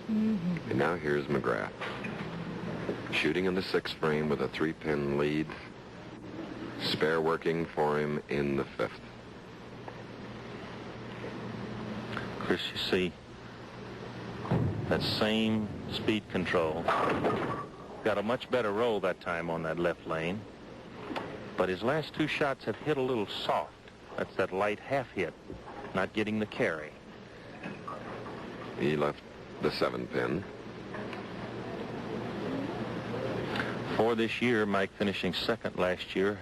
And now here's McGrath, shooting in the 6th frame with a 3-pin lead. Spare working for him in the 5th. Chris, you see that same speed control. Got a much better roll that time on that left lane. But his last 2 shots have hit a little soft. That's that light half hit, not getting the carry. He left the 7-pin. For this year, Mike, finishing 2nd last year,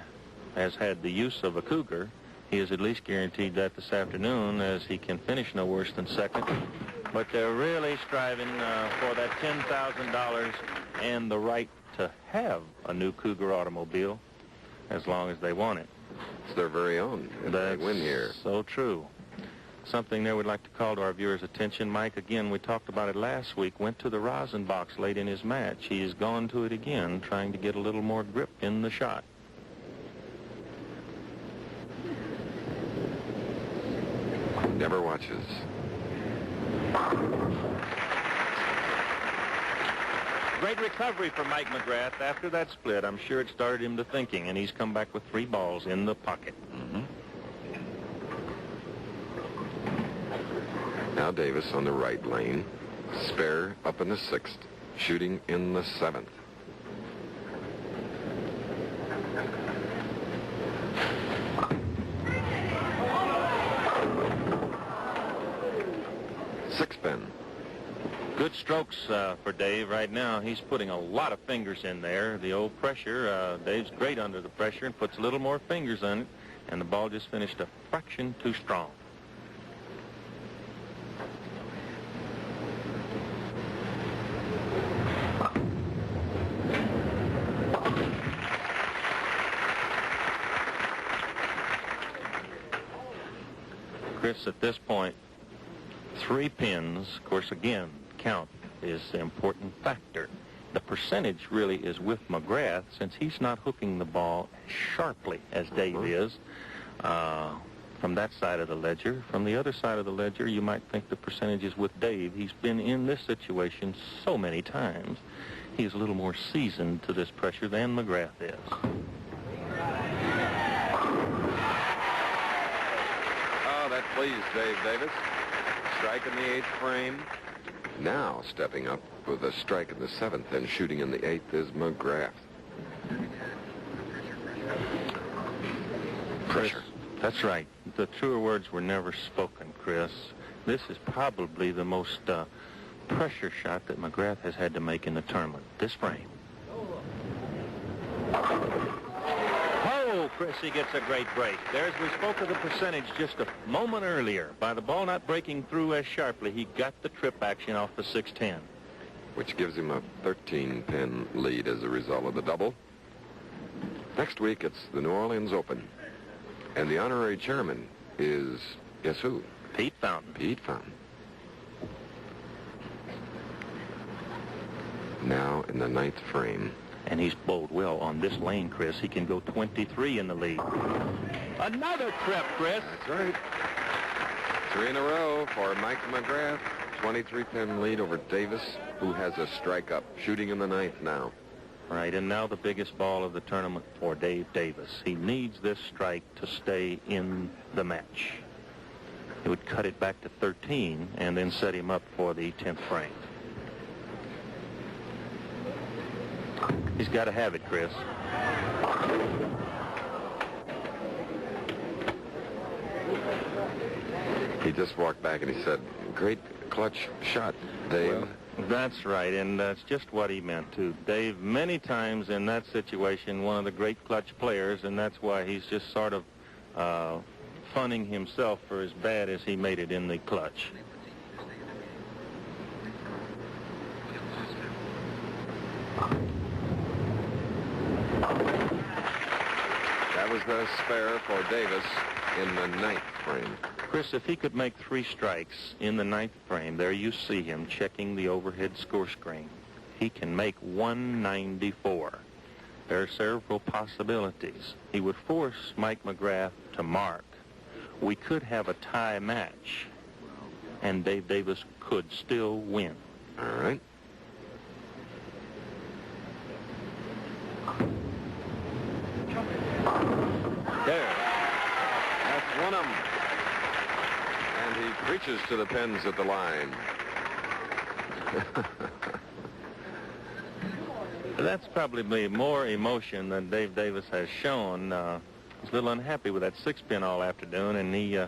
has had the use of a Cougar. He is at least guaranteed that this afternoon, as he can finish no worse than 2nd. But they're really striving for that $10,000 and the right to have a new Cougar automobile as long as they want it. It's their very own if they win here. So true. Something there we'd like to call to our viewers' attention. Mike, again, we talked about it last week, went to the rosin box late in his match. He's gone to it again, trying to get a little more grip in the shot. Never watches. Great recovery for Mike McGrath after that split. I'm sure it started him to thinking, and he's come back with 3 balls in the pocket. Now Davis on the right lane. Spare up in the 6th, shooting in the 7th. Six-pin. Good strokes for Dave right now. He's putting a lot of fingers in there. The old pressure, Dave's great under the pressure and puts a little more fingers on it, and the ball just finished a fraction too strong. Chris, at this point, 3 pins, of course, again, count is the important factor. The percentage really is with McGrath, since he's not hooking the ball as sharply as Dave is from that side of the ledger. From the other side of the ledger, you might think the percentage is with Dave. He's been in this situation so many times. He's a little more seasoned to this pressure than McGrath is. That pleased Dave Davis. Strike in the 8th frame. Now stepping up with a strike in the 7th and shooting in the 8th is McGrath. Pressure. That's right. The truer words were never spoken, Chris. This is probably the most pressure shot that McGrath has had to make in the tournament. This frame. Oh, Chris, he gets a great break. There, as we spoke of the percentage just a moment earlier, by the ball not breaking through as sharply, he got the trip action off the 6-10. Which gives him a 13-pin lead as a result of the double. Next week, it's the New Orleans Open. And the honorary chairman is, guess who? Pete Fountain. Pete Fountain. Now in the 9th frame. And he's bowled well on this lane, Chris. He can go 23 in the lead. Another trip, Chris. That's right. 3 in a row for Mike McGrath. 23-pin lead over Davis, who has a strike up. Shooting in the 9th now. Right, and now the biggest ball of the tournament for Dave Davis. He needs this strike to stay in the match. It would cut it back to 13 and then set him up for the 10th frame. He's got to have it, Chris. He just walked back and he said, great clutch shot, Dave. Well, that's right, and that's just what he meant, too. Dave, many times in that situation, one of the great clutch players, and that's why he's just sort of funning himself for as bad as he made it in the clutch. That was the spare for Davis in the 9th frame. Chris, if he could make 3 strikes in the 9th frame, there you see him checking the overhead score screen. He can make 194. There are several possibilities. He would force Mike McGrath to mark. We could have a tie match, and Dave Davis could still win. All right. There. That's one of them. And he reaches to the pins at the line. That's probably more emotion than Dave Davis has shown. He's a little unhappy with that 6-pin all afternoon, and he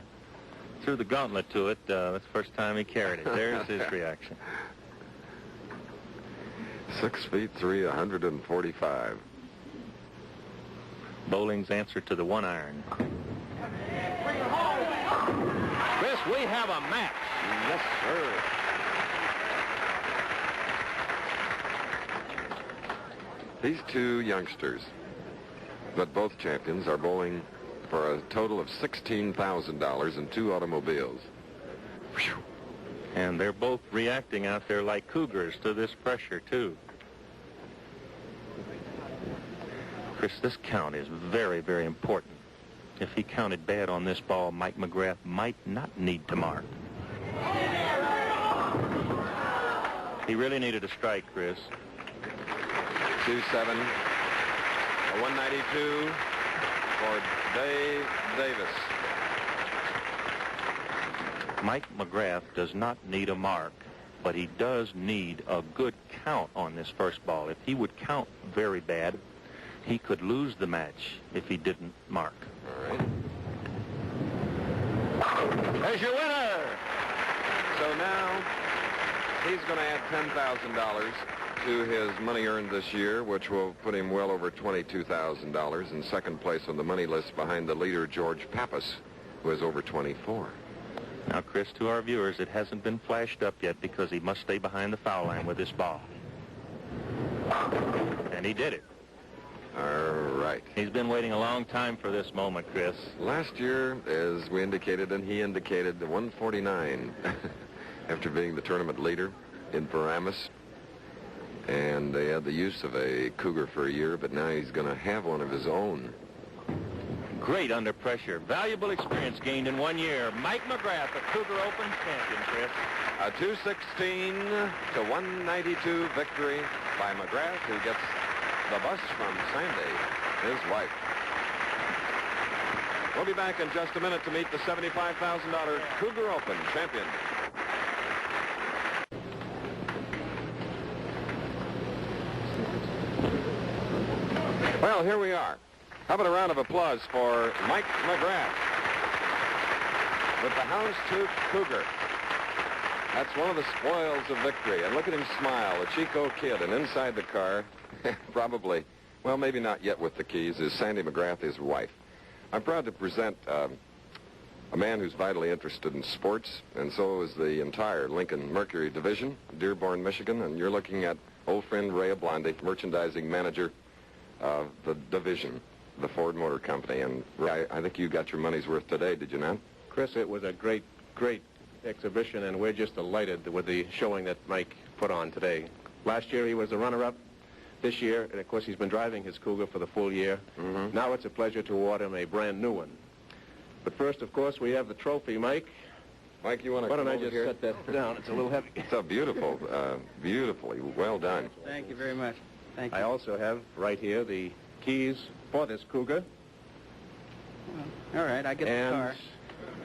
threw the gauntlet to it. That's the first time he carried it. There's his reaction. 6'3", 145. Bowling's answer to the 1-iron. Chris, we have a match. Yes, sir. These two youngsters, but both champions, are bowling for a total of $16,000 in 2 automobiles. Whew. And they're both reacting out there like cougars to this pressure, too. Chris, this count is very, very important. If he counted bad on this ball, Mike McGrath might not need to mark. He really needed a strike, Chris. 2-7. A 192 for Dave Davis. Mike McGrath does not need a mark, but he does need a good count on this first ball. If he would count very bad, he could lose the match if he didn't mark. All right. There's your winner! So now he's going to add $10,000 to his money earned this year, which will put him well over $22,000 in second place on the money list behind the leader, George Pappas, who has over 24. Now, Chris, to our viewers, it hasn't been flashed up yet because he must stay behind the foul line with this ball. And he did it. All right. He's been waiting a long time for this moment, Chris. Last year, as we indicated, and he indicated, the 149 after being the tournament leader in Paramus. And they had the use of a Cougar for a year, but now he's going to have one of his own. Great under pressure. Valuable experience gained in 1 year. Mike McGrath, the Cougar Open champion, Chris. A 216 to 192 victory by McGrath, who gets the bus from Sandy, his wife. We'll be back in just a minute to meet the $75,000 Cougar Open champion. Well, here we are. How about a round of applause for Mike McGrath with the Houndstooth Cougar. That's one of the spoils of victory. And look at him smile, a Chico kid. And inside the car, probably, well, maybe not yet with the keys, is Sandy McGrath, his wife. I'm proud to present a man who's vitally interested in sports, and so is the entire Lincoln Mercury division, Dearborn, Michigan. And you're looking at old friend Ray Blondie, merchandising manager of the division, the Ford Motor Company. And Ray, I think you got your money's worth today, did you not? Chris, it was a great, great exhibition, and we're just delighted with the showing that Mike put on today. Last year he was the runner-up. This year, and of course, he's been driving his Cougar for the full year. Mm-hmm. Now it's a pleasure to award him a brand new one. But first, of course, we have the trophy, Mike. Mike, you want to Why don't come I over just here? set that down? It's a little heavy. It's a beautiful, beautifully well done. Thank you very much. Thank you. I also have right here the keys for this Cougar. All right, I get the And car.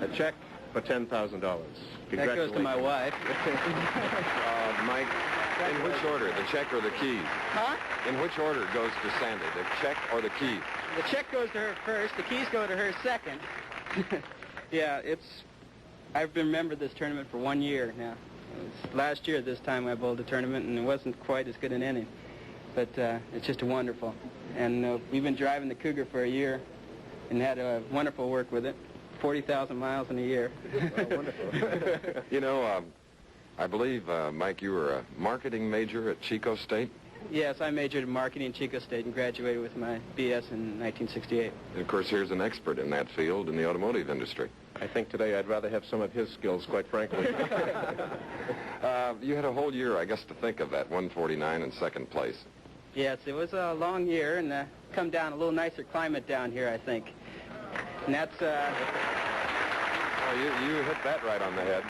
a check for $10,000. That goes to my wife. Mike, in which order, the check or the keys? Huh? In which order goes to Sandy, the check or the keys? The check goes to her first. The keys go to her second. Yeah, I've remembered this tournament for 1 year now. Last year at this time I bowled a tournament, and it wasn't quite as good an inning. But it's just wonderful. And we've been driving the Cougar for a year and had a wonderful work with it. 40,000 miles in a year. Well, wonderful. You know, I believe, Mike, you were a marketing major at Chico State? Yes, I majored in marketing at Chico State and graduated with my BS in 1968. And of course, here's an expert in that field in the automotive industry. I think today I'd rather have some of his skills, quite frankly. You had a whole year, I guess, to think of that 149 in second place. Yes, it was a long year, and come down a little nicer climate down here, I think. And that's... Oh, you hit that right on the head.